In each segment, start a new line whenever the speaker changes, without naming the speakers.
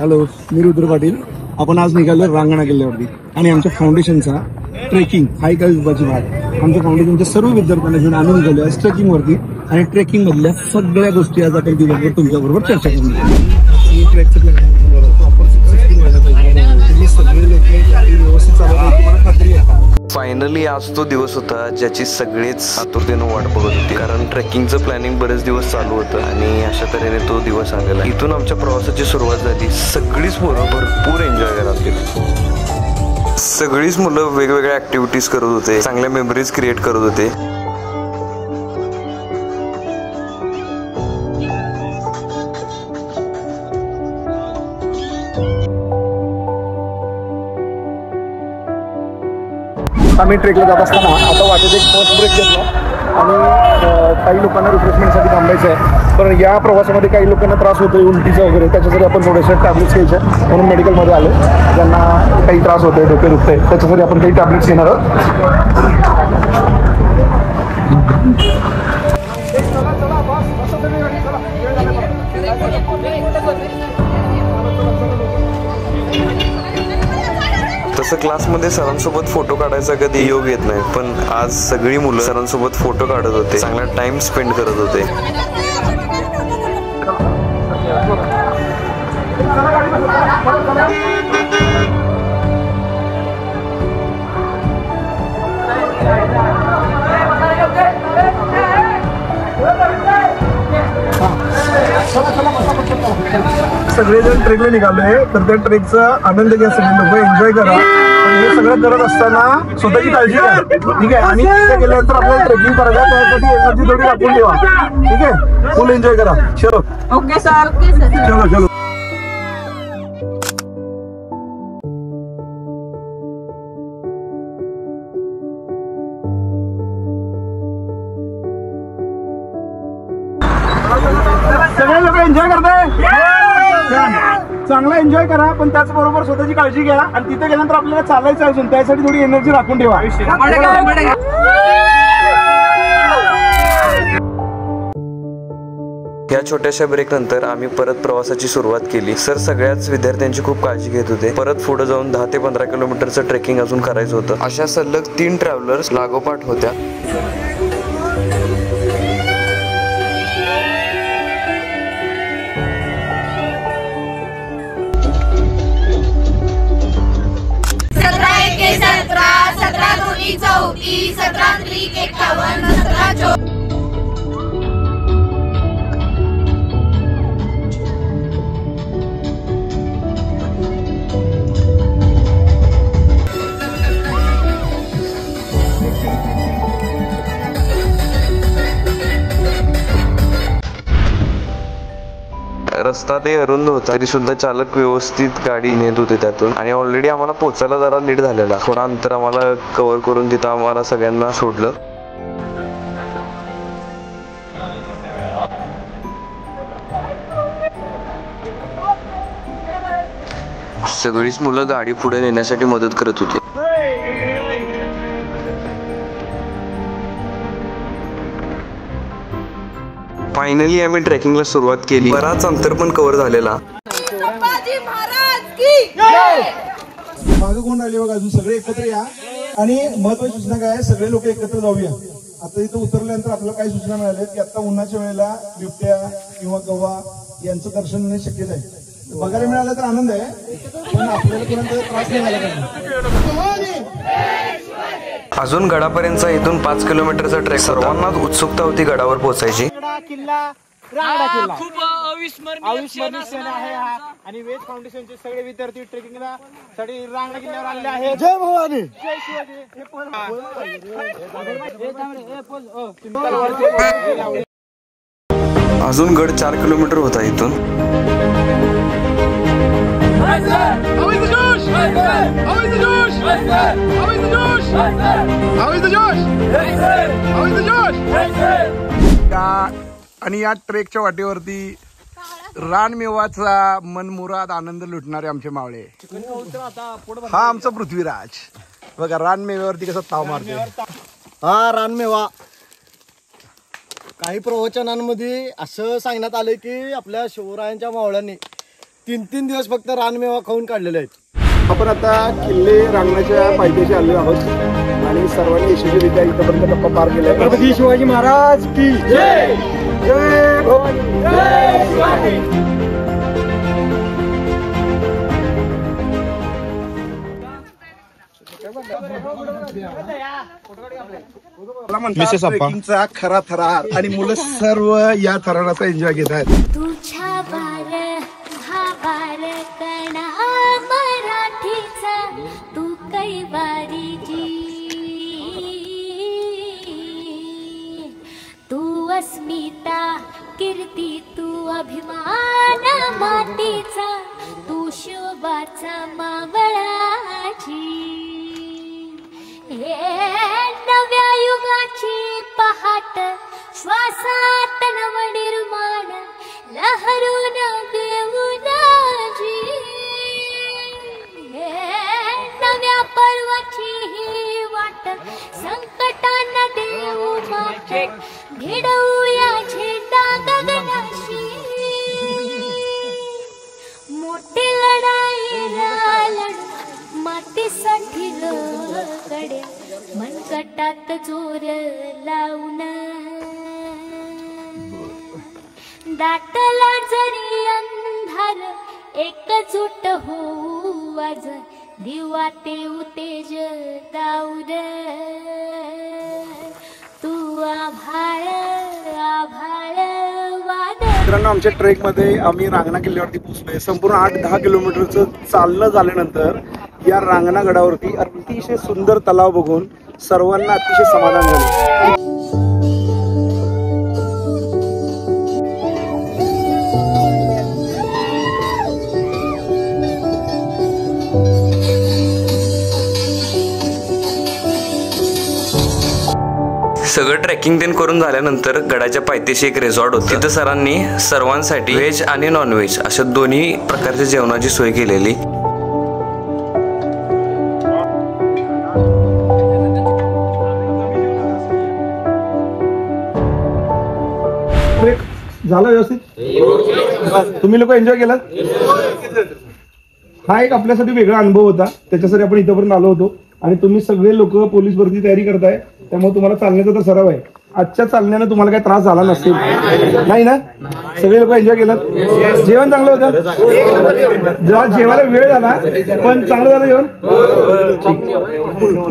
Hello, मी रुद्र पाटील. आपण आज निघालो रांगणा किल्ल्यावरती आणि आमच्या फाउंडेशनचा ट्रेकिंग हायक विभागाची भाग आमच्या फाउंडेशनच्या सर्व विद्यार्थ्यांना घेऊन आम्ही निघालो आहे ट्रेकिंग वरती. आणि ट्रेकिंग मधल्या सगळ्या गोष्टी आज आपण दिवसभर तुमच्या बरोबर चर्चा करू.
फायनली आज तो दिवस होता ज्याची सगळेच आतुरतेनं वाट बघत होती, कारण ट्रेकिंगचं प्लॅनिंग बरेच दिवस चालू होतं आणि अशा तऱ्हेने तो दिवस आलेला. इथून आमच्या प्रवासाची सुरुवात झाली. सगळीच मुलं भरपूर एन्जॉय करायला. सगळीच मुलं वेगवेगळ्या ऍक्टिव्हिटीज करत होते, चांगल्या मेमरीज क्रिएट करत होते.
आम्ही ट्रेकला जात असताना आता वाटेत एक फर्स्ट ब्रेक घेतला आणि काही लोकांना रिफ्रेशमेंटसाठी थांबायचं आहे. पण या प्रवासामध्ये काही लोकांना त्रास होतो उलटीचा वगैरे, त्याच्यासाठी आपण थोडेसे टॅब्लेट्स घ्यायचे म्हणून मेडिकलमध्ये आलो. ज्यांना काही त्रास होतोय, डोके दुखतंय, त्याच्यासाठी आपण काही टॅब्लेट्स घेणार आहोत.
तसं क्लासमध्ये सरांसोबत फोटो काढायचा कधी योग येत नाही, पण आज सगळी मुलं सरांसोबत फोटो काढत होते, चांगला टाइम स्पेंड करत होते.
सगळेजण ट्रेकला निघालोय, तर त्या ट्रेकचा आनंद घ्या, सगळे लोक एन्जॉय करा. पण हे सगळं करत असताना स्वतःची काळजी घ्या, ठीक आहे. आणि तिथे गेल्यानंतर आपल्याला ट्रेकिंग करायला त्यासाठी एनर्जी थोडी राखून ठेवा, ठीक आहे. फुल एन्जॉय करा. चलो
ओके सर.
चलो चलो. सगळे लोक एन्जॉय करताय, चांगला एन्जॉय करा. पण त्याचबरोबर स्वतःची काळजी घ्या. आणि तिथे गेल्यानंतर आपल्याला चालायचं असून त्यासाठी थोडी एनर्जी राखून ठेवा.
या छोट्याशा ब्रेक नंतर आम्ही परत प्रवासाची सुरुवात केली. सर सगळ्याच विद्यार्थ्यांची खूप काळजी घेत होते. परत पुढे जाऊन 10 ते 15 किलोमीटरचं ट्रेकिंग अजून करायचं होतं. अशा सलग 3 ट्रॅव्हलर्स लागोपाठ होत्या. रस्ता ते अरुंद होता, तरी सुद्धा चालक व्यवस्थित गाडी नेत होते त्यातून. आणि ऑलरेडी आम्हाला पोचायला जरा लेट झालेला. थोडा अंतर आम्हाला कव्हर करून तिथं आम्हाला सगळ्यांना सोडलं. सगळीच मुलं गाडी पुढे नेण्यासाठी मदत करत होती. फायनली आम्ही ट्रेकिंगला सुरुवात केली. बराच अंतर पण कव्हर झालेला.
मागं कोण राहिले बघा, अजून सगळे एकत्र या. आणि महत्वाची सूचना काय आहे, सगळे लोक एकत्र जाऊया. आता इथं उतरल्यानंतर आपल्याला काही सूचना मिळाल्या की आता उन्हाच्या वेळेला बिबट्या किंवा गव्हा यांचं दर्शन होणे शक्यता आहे. बघायला मिळालं तर आनंद आहे, पण आपल्याला कोणाचा त्रास नाही झाला पाहिजे.
अजून गडापर्यंतचा इथून 5 किलोमीटरचा ट्रेक. सर्वांनाच उत्सुकता होती गडावर पोहोचायची.
किल्ला रांगणा किल्ला खूप अविस्मरणीय क्षण आहे हा. आणि वेद फाउंडेशनचे सगळे विद्यार्थी ट्रेकिंगला साठी रांगणा किल्ल्यावर आलेले आहेत. जय भवानी, जय शिवाजी.
अजून गड 4 किलोमीटर होता इथून.
आणि या ट्रेकच्या वाटेवरती रानमेवाचा मनमुराद आनंद लुटणारे आमचे मावळे. हा आमचा पृथ्वीराज बघा रानमेव्यावरती कसं ताव मारते.
हा रानमेवा. काही प्रवचनांमध्ये असं सांगण्यात आलंय की आपल्या शिवरायांच्या मावळ्यांनी 3 दिवस फक्त रानमेवा खाऊन काढलेले आहेत.
आपण आता किल्ले रांगणाच्या पायथ्याशी आलेलो आहोत आणि सर्वांनी यशस्वीरित्या इथपर्यंत टप्पा पार केला.
छत्रपती शिवाजी महाराज की
जय जय भवानी जय शिवाजी. ट्रेकिंगचा खरा थरार आणि मुलं सर्व या थराराचा एन्जॉय घेत आहेत.
तुझ्या बार हा बार कणा मराठीचा तू कैवारी जी तू अस्मिता कीर्ती तू अभिमान मातीचा तू शोभाचा मावळाची हे नव्या युगाची पहाट श्वासात नवनिर्माण लहरून देऊन जी हे नव्या पर्वाची ही वाट संकटांना देऊ मात भिडवूया झेंडा गगनाशी मोठी लढाई लढू मातीसाठी गड्या मनकटात जोर लावून दाटला जरी अंधार एकजूट होऊ आज दिवा ते तेज दाऊर तू आभाळ आभाळ वाद.
मित्रांनो, आमच्या ट्रेकमध्ये आम्ही रांगणा किल्ल्यावरती पोहोचलोय. संपूर्ण 8-10 किलोमीटरचं चालणं झाल्यानंतर या रांगणा गडावरती अतिशय सुंदर तलाव बघून सर्वांना अतिशय समाधान झाले.
सगळं ट्रेकिंग तेन करून झाल्यानंतर गडाच्या पायथ्याशी एक रिसॉर्ट होतं. तिथं सरांनी सर्वांसाठी व्हेज आणि नॉनव्हेज अशा दोन्ही प्रकारच्या जेवणाची सोय केलेली.
ट्रेक झालं व्यवस्थित? तुम्ही लोक एन्जॉय केलात? हा एक आपल्यासाठी वेगळा अनुभव होता, त्याच्यासाठी आपण इथपर्यंत आलो होतो. आणि तुम्ही सगळे लोक पोलीस भरती तयारी करताय, त्यामुळे तुम्हाला चालण्याचा तर सराव आहे. आजच्या चालण्यानं तुम्हाला काही त्रास झाला नसेल, नाही ना? सगळे लोक एन्जॉय केलं? जेवण चांगलं होतं? जेव्हा जेवायला वेळ झाला पण चांगलं झालं जेवण?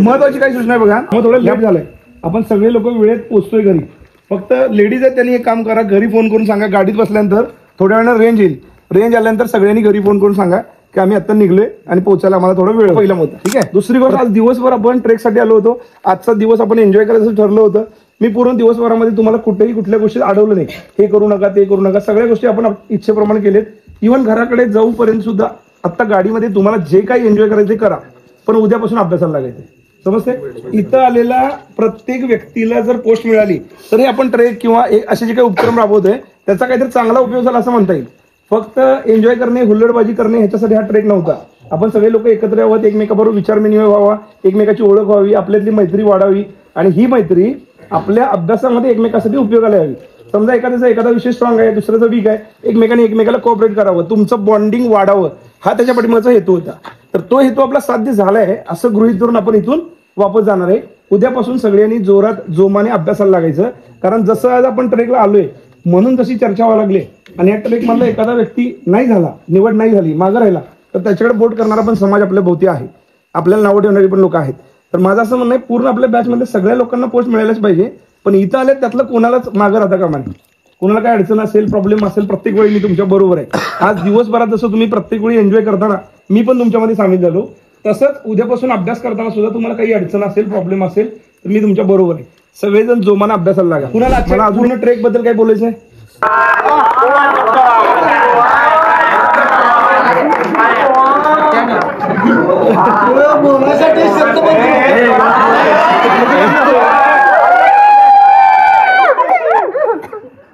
महत्वाची काही सूचना आहे बघा. मग थोडं लेट झालंय, आपण सगळे लोक वेळेत पोहोचतोय घरी. फक्त लेडीज आहेत त्यांनी एक काम करा, घरी फोन करून सांगा गाडीत बसल्यानंतर थोड्या वेळानं रेंज येईल. रेंज आल्यानंतर सगळ्यांनी घरी फोन करून सांगा की आम्ही आता निघलोय आणि पोहोचायला आम्हाला थोडा वेळ पहिला होता. ठीक आहे. दुसरी गोष्ट, आज दिवसभर आपण ट्रेकसाठी आलो होतो. आजचा दिवस आपण एन्जॉय करायचं ठरलं होतं. मी पूर्ण दिवसभरामध्ये तुम्हाला कुठेही कुठल्या गोष्टी अडवलं नाही. हे करू नका ते करू नका, सगळ्या गोष्टी आपण इच्छेप्रमाणे केलेत. इव्हन घराकडे जाऊपर्यंत सुद्धा आता गाडीमध्ये तुम्हाला जे काही एन्जॉय करायचं करा, पण उद्यापासून अभ्यासाला लागायचं. समजते? इथं आलेला प्रत्येक व्यक्तीला जर पोस्ट मिळाली तरी आपण ट्रेक किंवा असे जे काही उपक्रम राबवतोय त्याचा काहीतरी चांगला उपयोग झाला असं म्हणता येईल. फक्त एन्जॉय करणे, हुल्लडबाजी करणे ह्याच्यासाठी हा ट्रेक नव्हता. आपण सगळे लोक एकत्र यावं, एकमेकाबरोबर विचार विनिमय व्हावा, एकमेकाची ओळख व्हावी, आपल्यातली मैत्री वाढावी आणि ही मैत्री आपल्या अभ्यासामध्ये एकमेकासाठी उपयोगाला यावी. समजा एखादा विषय स्ट्रॉंग आहे, दुसऱ्याचा वीक आहे, एकमेकाने एकमेकाला कोऑपरेट करावं, तुमचं बॉन्डिंग वाढावं, हा त्याच्या पाठीमागचा हेतू होता. तर तो हेतू आपला साध्य झालाय असं गृहीत धरून आपण इथून वापस जाणार आहे. उद्यापासून सगळ्यांनी जोमाने अभ्यासाला लागायचं. कारण जसं आज आपण ट्रेकला आलोय म्हणून तशी चर्चा व्हायला लागली आणि या ट्रेक मधला एखादा व्यक्ती नाही झाला, निवड नाही झाली, मागं राहिला, तर त्याच्याकडे बोट करणारा पण समाज आपल्या भोवती आहे. आपल्याला नावं ठेवणारी पण लोक आहेत. तर माझं असं म्हणणं आहे, पूर्ण आपल्या बॅच मध्ये सगळ्या लोकांना पोस्ट मिळायलाच पाहिजे. पण इथं आले त्यातलं कोणालाच मागं राहता कामा नये. कोणाला काय अडचण असेल, प्रॉब्लेम असेल, प्रत्येक वेळी मी तुमच्या बरोबर आहे. आज दिवसभरात जसं तुम्ही प्रत्येक वेळी एन्जॉय करताना मी पण तुमच्यामध्ये सामील झालो, तसंच उद्यापासून अभ्यास करताना सुद्धा तुम्हाला काही अडचण असेल, प्रॉब्लेम असेल तर मी तुमच्या बरोबर आहे. सगळेजण जोमाने अभ्यासाला लागा. कुणाला मला अजून ट्रेक बद्दल काय बोलायचं आहे?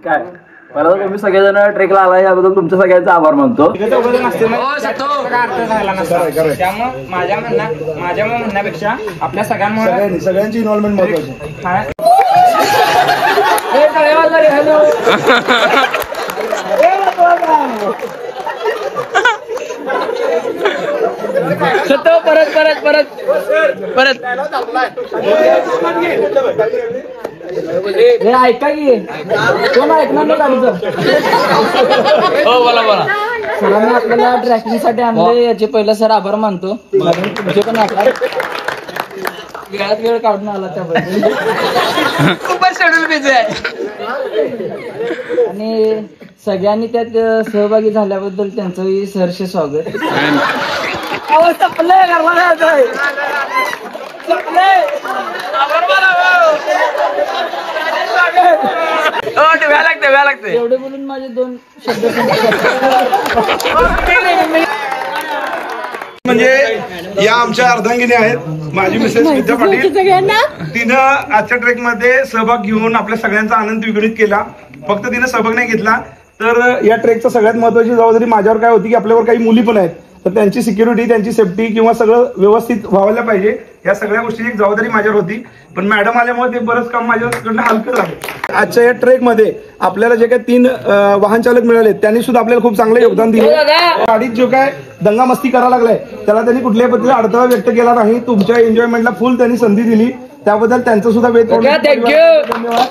काय मला तुम्ही सगळेजण ट्रेकला आला याबद्दल तुमच्या सगळ्यांचा आभार मानतो.
त्यामुळे माझ्या म्हणण्यापेक्षा आपल्या
सगळ्यांची इन्व्हॉल्वमेंट महत्वाची.
सत्तो परत परत परत परत हे ऐका की कोण ऐकणार नाही गाडीचं. हो बोला बोला. सरांनी आपल्याला ट्रॅकिंग साठी आणले याचे पहिलं सर आभार मानतो. तुमचे पण आभार. वेळात वेळ काढून आला त्याबद्दल खूपच शेड्यूल बिझी आहे. आणि सगळ्यांनी त्यात सहभागी झाल्याबद्दल त्यांचंही सहर्ष स्वागत. लागते एवढे बोलून माझे 2 शब्द
म्हणजे या आमच्या अर्धांगिनी आहेत. माझी मिसेस विद्या पाटील, तिनं आजच्या ट्रेक मध्ये सहभाग घेऊन आपल्या सगळ्यांचा आनंद द्विगुणित केला. फक्त तिनं सहभाग नाही घेतला तर या ट्रेकचा सगळ्यात महत्वाची जबाबदारी माझ्यावर काय होती की आपल्यावर काही मुली पण आहेत, तर त्यांची सिक्युरिटी, त्यांची सेफ्टी किंवा सगळं व्यवस्थित व्हायला पाहिजे. या सगळ्या गोष्टीची एक जबाबदारी माझ्यावर होती. पण मॅडम आल्यामुळे ते बरंच काम माझ्याकडनं हलकं झालं. आजच्या या ट्रेकमध्ये आपल्याला जे काही 3 वाहन चालक मिळाले त्यांनी सुद्धा आपल्याला खूप चांगलं योगदान दिलं. गाडीत जो काय दंगा मस्ती करायला लागलाय त्याला त्यांनी कुठल्याही पद्धतीने अडथळा व्यक्त केला नाही. तुमच्या एन्जॉयमेंटला फुल त्यांनी संधी दिली, त्याबद्दल त्यांचं सुद्धा धन्यवाद.